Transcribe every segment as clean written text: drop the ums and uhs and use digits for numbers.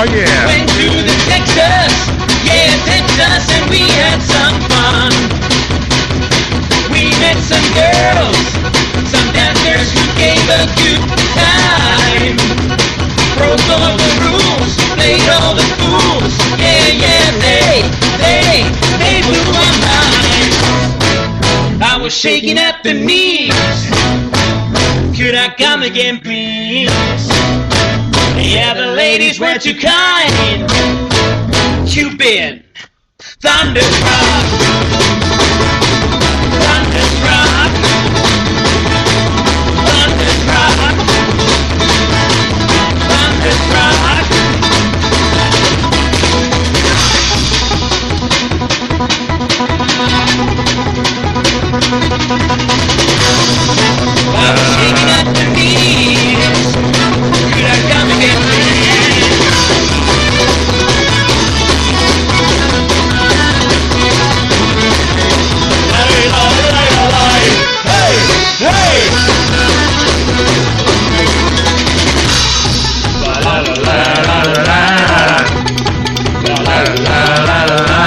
Oh, yeah. Went to the Texas, and we had some fun. We met some girls, some dancers who gave a good time. Broke all the rules, played all the fools. Yeah, they blew my mind. I was shaking at the knees. Could I come again, please? Yeah, the ladies were too kind. Cupid, thunderstruck, thunderstruck, thunderstruck, thunderstruck. I was shaking at the knees. Could I come again, please? Hey! La la la la la la. La la la la la la.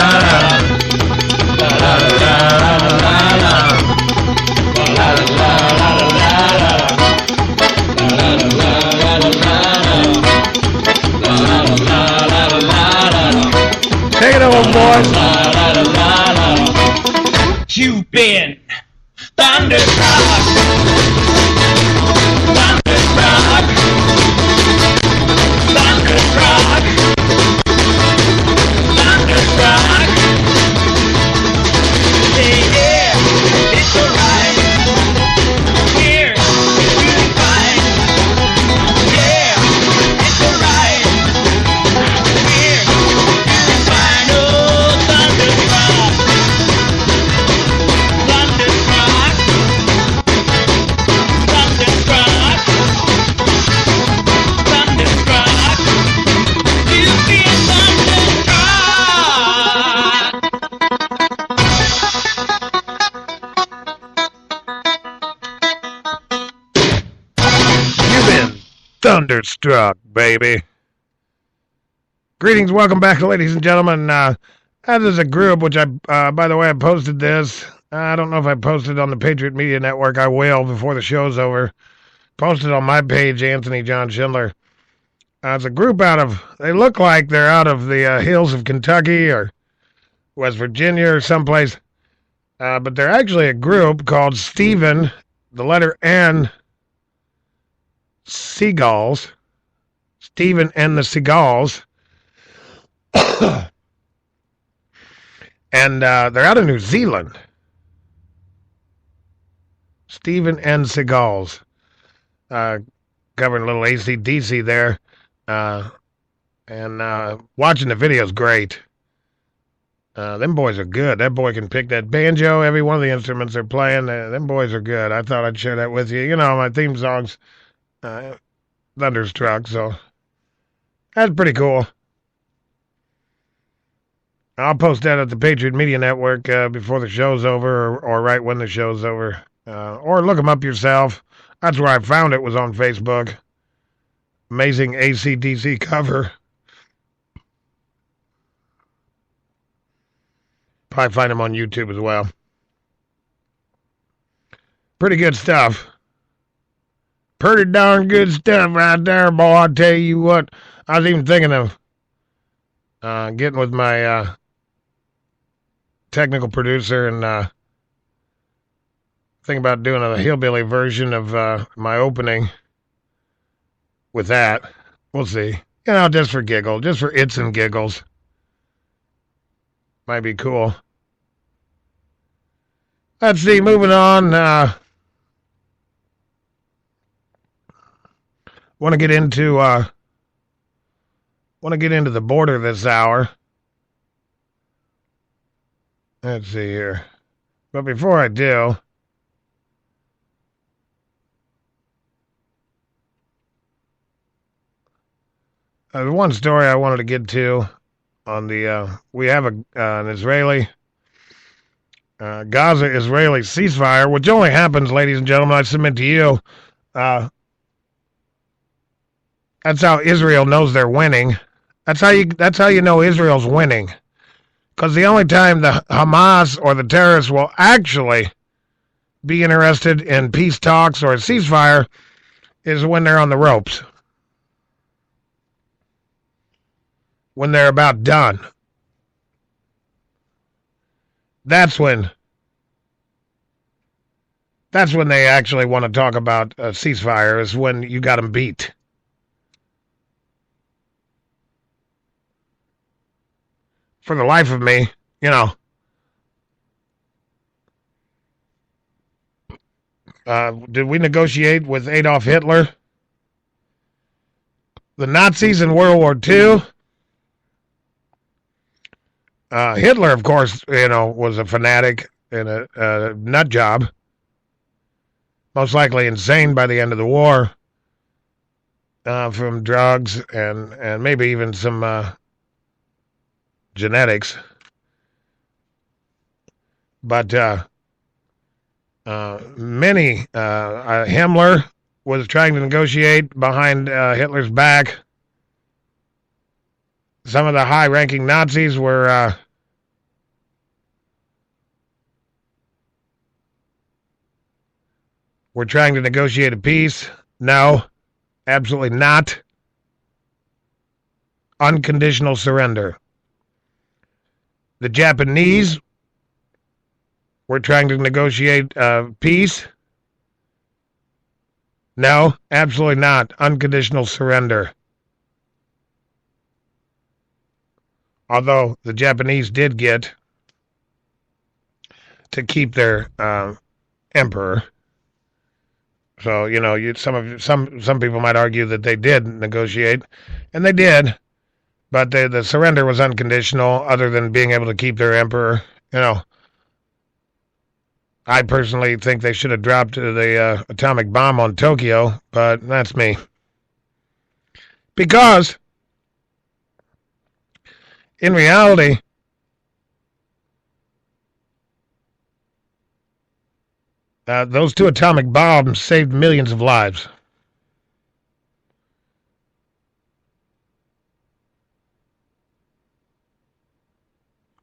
La la la la la la. La la la la la la. La la la la la la. Take it over, boys. You've been thunderstruck, thunderstruck, thunderstruck, thunderstruck. Yeah, it's alright. Here, it's really fine. Yeah, it's alright. Here, it's fine. Oh, thunderstruck. Thunderstruck, thunderstruck, thunderstruck, you feel thunderstruck. You've been thunderstruck, baby. Greetings, welcome back, ladies and gentlemen. That is a group, which by the way, I posted this. I don't know if I posted on the Patriot Media Network. I will before the show's over. Posted on my page, Anthony John Schindler. It's a group they look like they're out of the hills of Kentucky or West Virginia or someplace. But they're actually a group called Stephen, the letter N, Seagulls. Stephen and the Seagulls. And they're out of New Zealand. Stephen and Seagulls. Covering a little AC/DC there. And watching the video's great. Them boys are good. That boy can pick that banjo, every one of the instruments they're playing. Them boys are good. I thought I'd share that with you. You know, my theme song's Thunderstruck, so that's pretty cool. I'll post that at the Patriot Media Network before the show's over or right when the show's over. Or look them up yourself. That's where I found it, was on Facebook. Amazing AC/DC cover. Probably find them on YouTube as well. Pretty good stuff. Pretty darn good stuff right there, boy. I tell you what. I was even thinking of getting with my technical producer and thinking about doing a hillbilly version of my opening with that. We'll see. You know, just for giggle. Just for its and giggles. Might be cool. Let's see, moving on. Want to get into the border this hour. Let's see here. But before I do, there's one story I wanted to get to on the, we have an Israeli, Gaza-Israeli ceasefire, which only happens, ladies and gentlemen, I submit to you, that's how Israel knows they're winning. That's how you know Israel's winning. Because the only time the Hamas or the terrorists will actually be interested in peace talks or a ceasefire is when they're on the ropes. When they're about done. That's when they actually want to talk about a ceasefire, is when you got them beat. For the life of me, did we negotiate with Adolf Hitler? The Nazis in World War II? Hitler, of course, was a fanatic and a nut job. Most likely insane by the end of the war from drugs and maybe even some genetics. But Himmler was trying to negotiate behind Hitler's back. Some of the high-ranking Nazis were trying to negotiate a peace. No, absolutely not. Unconditional surrender. The Japanese were trying to negotiate peace. No, absolutely not. Unconditional surrender. Although the Japanese did get to keep their emperor. So, some people might argue that they did negotiate, and they did, but the surrender was unconditional, other than being able to keep their emperor. I personally think they should have dropped the atomic bomb on Tokyo, but that's me. Because, in reality, those 2 atomic bombs saved millions of lives.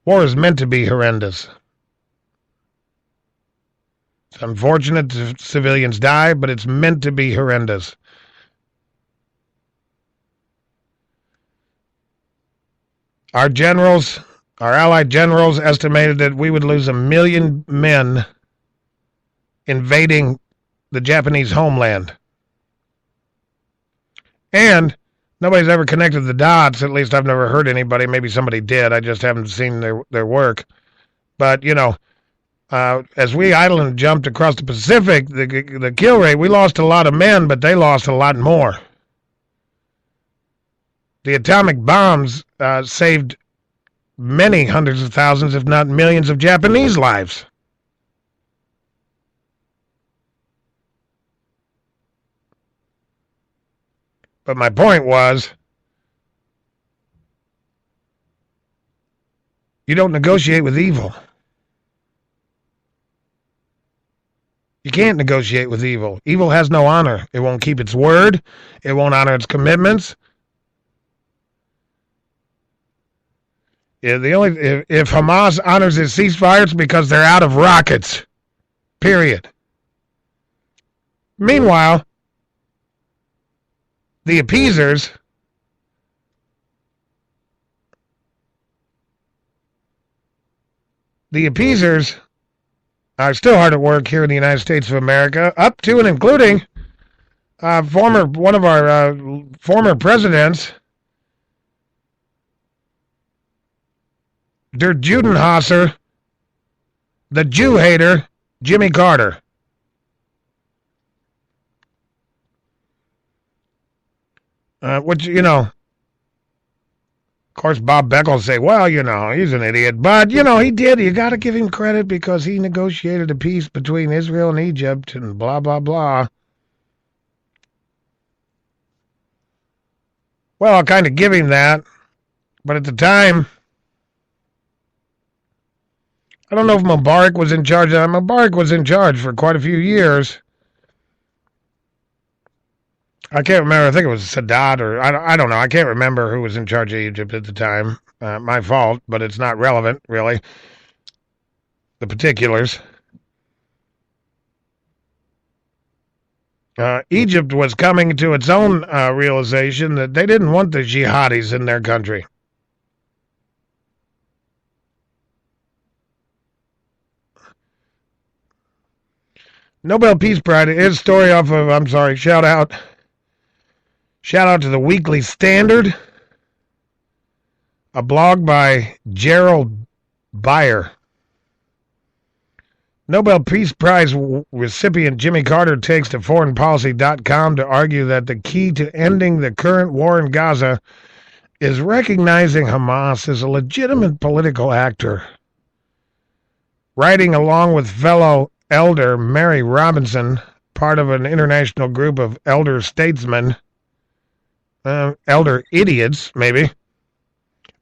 War is meant to be horrendous. It's unfortunate civilians die, but it's meant to be horrendous. Our Allied generals estimated that we would lose 1 million men invading the Japanese homeland. And nobody's ever connected the dots. At least I've never heard anybody. Maybe somebody did. I just haven't seen their work. But, as we idled and jumped across the Pacific, the kill rate, we lost a lot of men, but they lost a lot more. The atomic bombs saved many hundreds of thousands, if not millions, of Japanese lives. But my point was, you don't negotiate with evil. You can't negotiate with evil. Evil has no honor. It won't keep its word. It won't honor its commitments. If Hamas honors its ceasefire, it's because they're out of rockets. Period. Meanwhile, the appeasers are still hard at work here in the United States of America, up to and including one of our former presidents, Der Judenhasser, the Jew hater, Jimmy Carter. Which, of course, Bob Beck will say, well, he's an idiot. But, he did. You got to give him credit because he negotiated a peace between Israel and Egypt and blah, blah, blah. Well, I'll kind of give him that. But at the time, I don't know if Mubarak was in charge. Mubarak was in charge for quite a few years. I can't remember. I think it was Sadat or I don't know. I can't remember who was in charge of Egypt at the time. My fault, but it's not relevant, really. The particulars. Egypt was coming to its own realization that they didn't want the jihadis in their country. Nobel Peace Prize is story off of, I'm sorry, shout out to the Weekly Standard, a blog by Gerald Beyer. Nobel Peace Prize recipient Jimmy Carter takes to foreignpolicy.com to argue that the key to ending the current war in Gaza is recognizing Hamas as a legitimate political actor. Writing along with fellow elder Mary Robinson, part of an international group of elder statesmen, elder idiots, maybe.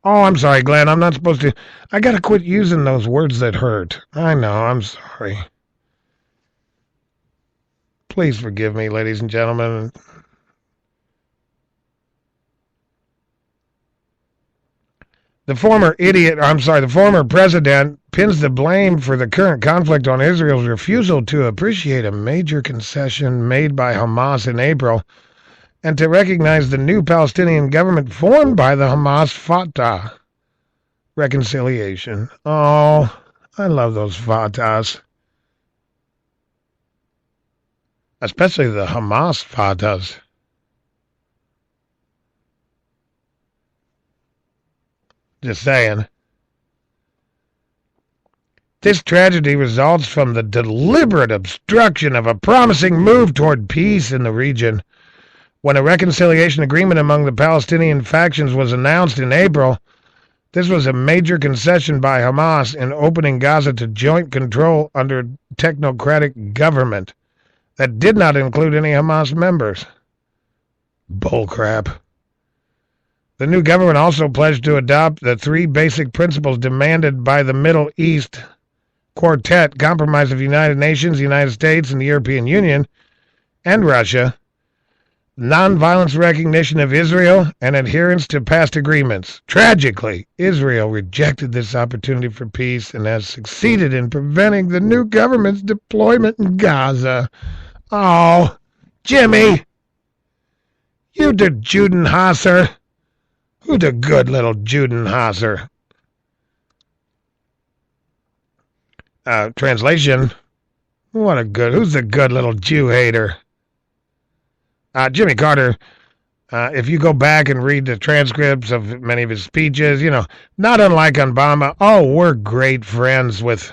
Oh, I'm sorry, Glenn. I'm not supposed to. I gotta quit using those words that hurt. I know. I'm sorry. Please forgive me, ladies and gentlemen. The former president pins the blame for the current conflict on Israel's refusal to appreciate a major concession made by Hamas in April and to recognize the new Palestinian government formed by the Hamas-Fatah reconciliation. Oh, I love those Fatahs. Especially the Hamas-Fatahs. Just saying. This tragedy results from the deliberate obstruction of a promising move toward peace in the region. When a reconciliation agreement among the Palestinian factions was announced in April, this was a major concession by Hamas in opening Gaza to joint control under technocratic government that did not include any Hamas members. Bullcrap. The new government also pledged to adopt the three basic principles demanded by the Middle East Quartet, comprised of the United Nations, the United States, and the European Union, and Russia, nonviolence recognition of Israel, and adherence to past agreements. Tragically, Israel rejected this opportunity for peace and has succeeded in preventing the new government's deployment in Gaza. Oh, Jimmy, you the Judenhasser. Who the good little Judenhasser? Translation. Who's the good little Jew hater? Jimmy Carter, if you go back and read the transcripts of many of his speeches, not unlike Obama, we're great friends with...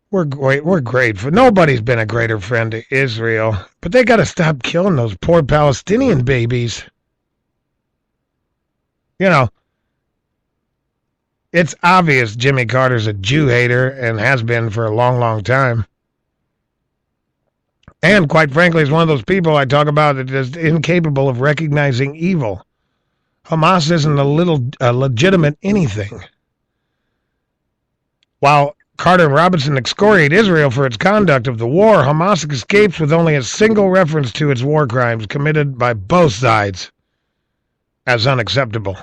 We're great. Nobody's been a greater friend to Israel. But they got to stop killing those poor Palestinian babies. It's obvious Jimmy Carter's a Jew hater and has been for a long, long time. And quite frankly, is one of those people I talk about that is incapable of recognizing evil. Hamas isn't a legitimate anything. While Carter and Robinson excoriate Israel for its conduct of the war, Hamas escapes with only a single reference to its war crimes committed by both sides as unacceptable.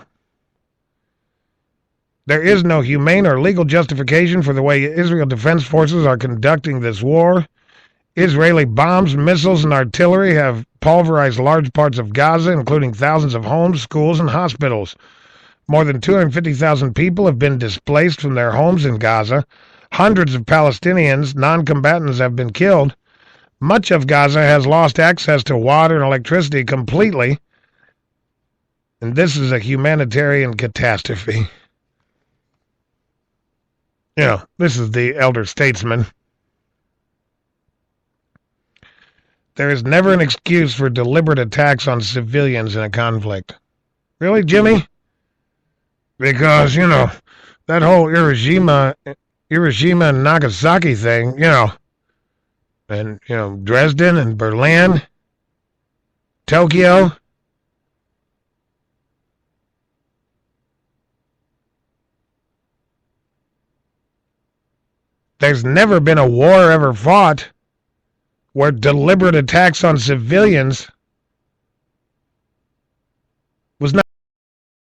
There is no humane or legal justification for the way Israel Defense Forces are conducting this war. Israeli bombs, missiles, and artillery have pulverized large parts of Gaza, including thousands of homes, schools, and hospitals. More than 250,000 people have been displaced from their homes in Gaza. Hundreds of Palestinians, non-combatants, have been killed. Much of Gaza has lost access to water and electricity completely. And this is a humanitarian catastrophe. This is the elder statesman. There is never an excuse for deliberate attacks on civilians in a conflict. Really, Jimmy? Because, that whole Hiroshima and Nagasaki thing, and, Dresden and Berlin, Tokyo. There's never been a war ever fought where deliberate attacks on civilians